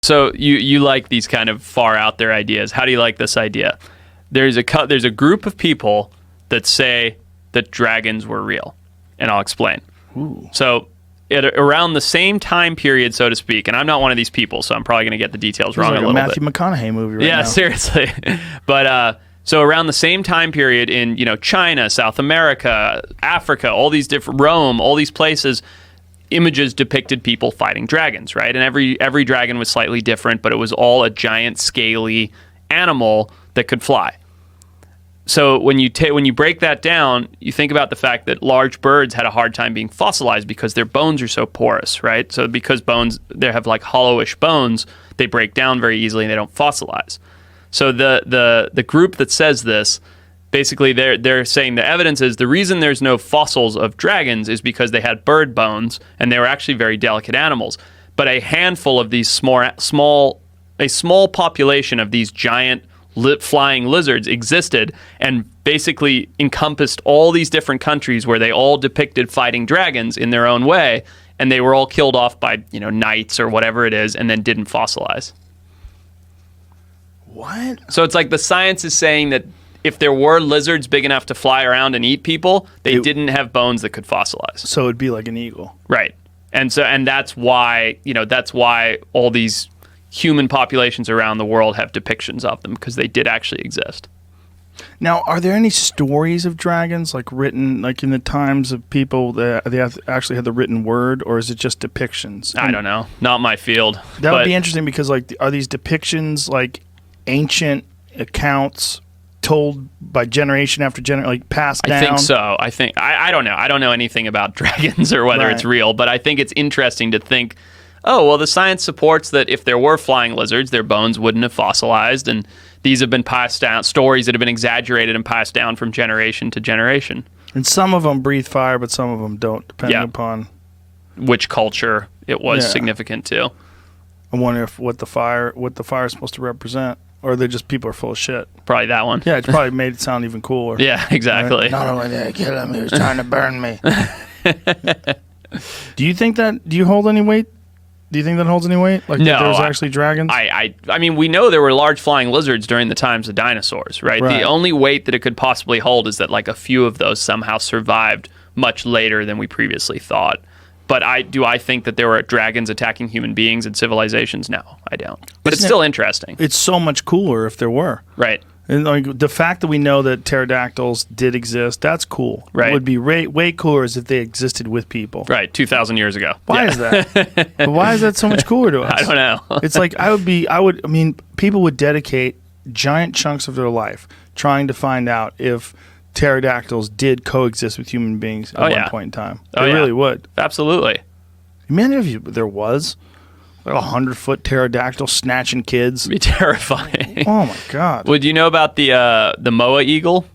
So you like these kind of far out there ideas. How do you like this idea? There's a group of people that say that dragons were real, and I'll explain. Ooh. So around the same time period, so to speak, and I'm not one of these people, so I'm probably going to get the details wrong like a little Matthew bit. McConaughey movie right now. Yeah, seriously. But so around the same time period in China, South America, Africa, all these different Rome, all these places, images depicted people fighting dragons, right? And every dragon was slightly different, but it was all a giant scaly animal that could fly. So when you break that down, you think about the fact that large birds had a hard time being fossilized because their bones are so porous, right? So because they have like hollowish bones, they break down very easily and they don't fossilize. So the group that says this, basically they're saying the evidence is the reason there's no fossils of dragons is because they had bird bones and they were actually very delicate animals. But a handful of these small population of these giant flying lizards existed and basically encompassed all these different countries where they all depicted fighting dragons in their own way, and they were all killed off by knights or whatever it is, and then didn't fossilize. What? So it's like the science is saying that if there were lizards big enough to fly around and eat people, they didn't have bones that could fossilize. So it'd be like an eagle. Right. And that's why all these human populations around the world have depictions of them, because they did actually exist. Now, are there any stories of dragons written in the times of people that they actually had the written word, or is it just depictions? I don't know. Not my field. That would be interesting, because are these depictions ancient accounts told by generation after generation, passed down? I think so. I don't know. I don't know anything about dragons or whether it's real, but I think it's interesting to think, oh, well, the science supports that if there were flying lizards, their bones wouldn't have fossilized, and these have been passed down, stories that have been exaggerated and passed down from generation to generation. And some of them breathe fire, but some of them don't, depending upon which culture it was significant to. I wonder what the fire is supposed to represent, or they're just people are full of shit. Probably that one. Yeah, it's probably made it sound even cooler. Yeah, exactly. Right? Not only did I kill him, he was trying to burn me. Do you hold any weight? Do you think that holds any weight? No, there's actually dragons? I mean, we know there were large flying lizards during the times of dinosaurs, right? The only weight that it could possibly hold is that a few of those somehow survived much later than we previously thought. But do I think that there were dragons attacking human beings and civilizations? No, I don't. But it's still interesting. It's so much cooler if there were. Right. And the fact that we know that pterodactyls did exist, that's cool. Right. It would be way cooler as if they existed with people. Right, 2,000 years ago. Why is that? But why is that so much cooler to us? I don't know. It's people would dedicate giant chunks of their life trying to find out if pterodactyls did coexist with human beings at one point in time. They really would. Absolutely. Imagine if there was a 100-foot pterodactyl snatching kids. It'd be terrifying. Oh my God. Well, do you know about the moa eagle?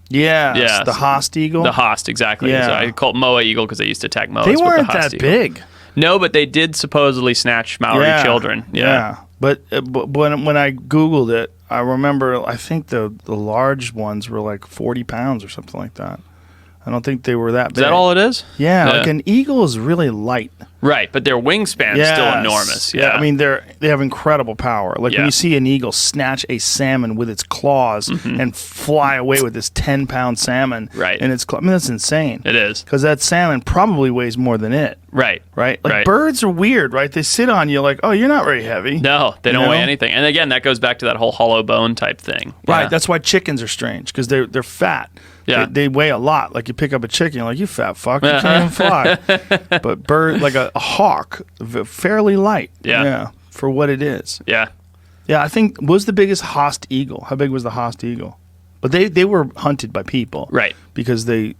Yeah. The Haast eagle? The Haast, exactly. Yeah. So I call it moa eagle because they used to attack moas. They weren't the Haast that eagle. big. No, but they did supposedly snatch Maori children. Yeah. But when I Googled it, I remember, I think the large ones were 40 pounds or something like that. I don't think they were that big. Is that all it is? Yeah, an eagle is really light. Right, but their wingspan is still enormous. Yeah, I mean, they have incrable power. When you see an eagle snatch a salmon with its claws and fly away with this 10-pound salmon, right? And that's insane. It is, because that salmon probably weighs more than it. Right. Birds are weird, right? They sit on you oh, you're not very heavy. No, they don't weigh anything. And again, that goes back to that whole hollow bone type thing. Right. That's why chickens are strange, because they're fat. Yeah. They weigh a lot. You pick up a chicken, you're you fat fuck, you can't even fly. But bird, a hawk, fairly light. Yeah. For what it is. Yeah. Yeah, I think, was the biggest Haast eagle? How big was the Haast eagle? But they were hunted by people. Right. Because they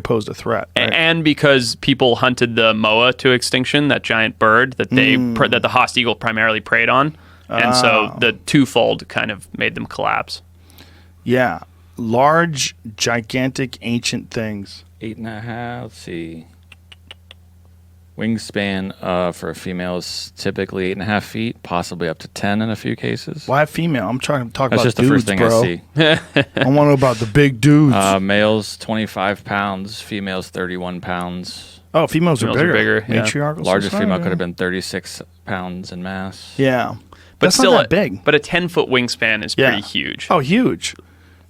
posed a threat. Right? And because people hunted the moa to extinction, that giant bird that that the Haast eagle primarily preyed on. And so the twofold kind of made them collapse. Yeah. Large, gigantic, ancient things. 8.5. Let's see. Wingspan for a female is typically 8.5 feet, possibly up to 10 in a few cases. Why female? I'm trying to talk about dudes, dudes, just the first thing bro. I see. I want to know about the big dudes. Males 25 pounds, females 31 pounds. Oh, females are bigger. Yeah. Matriarchal Largest society. female could have been 36 pounds in mass. Yeah. But That's still not that big. But a 10-foot wingspan is Yeah. pretty huge. Oh, huge.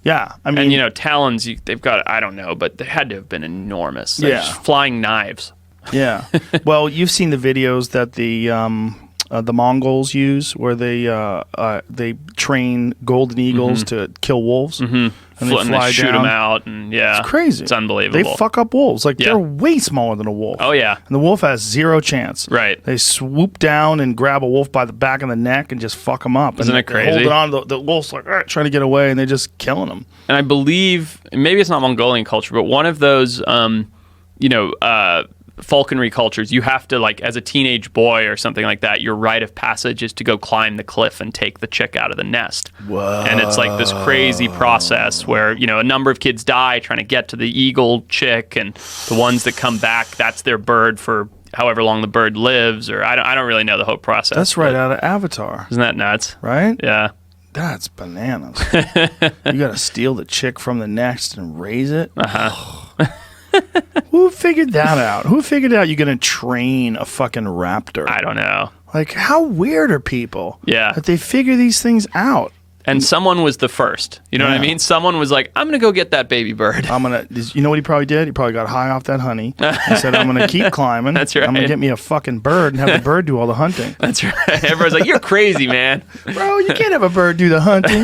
Yeah. I mean, And, talons, they've got, I don't know, but they had to have been enormous. They're Yeah. just flying knives. yeah. Well, you've seen the videos that the Mongols use where they train golden eagles to kill wolves. Mm-hmm. And They shoot them out. And yeah. It's crazy. It's unbelievable. They fuck up wolves. Like, Yeah. they're way smaller than a wolf. Oh, yeah. And the wolf has zero chance. Right. They swoop down and grab a wolf by the back of the neck and just fuck him up. Isn't and it crazy? They hold it on. The wolf's like trying to get away, and they're just killing him. And I believe, maybe it's not Mongolian culture, but one of those, falconry cultures, you have to, like, as a teenage boy or something like that, your rite of passage is to go climb the cliff and take the chick out of the nest. Whoa. And it's like this crazy process where, a number of kids die trying to get to the eagle chick, and the ones that come back, that's their bird for however long the bird lives, or I don't really know the whole process. That's right out of Avatar. Isn't that nuts? Right? Yeah. That's bananas. You got to steal the chick from the nest and raise it. Uh-huh. Who figured that out? Who figured out you're going to train a fucking raptor? I don't know. Like, how weird are people? Yeah. That they figure these things out. And someone was the first. You know what I Yeah. mean? Someone was like, I'm going to go get that baby bird. You know what he probably did? He probably got high off that honey. He said, I'm going to keep climbing. That's right. I'm going to get me a fucking bird and have the bird do all the hunting. That's right. Everyone's like, you're crazy, man. Bro, you can't have a bird do the hunting.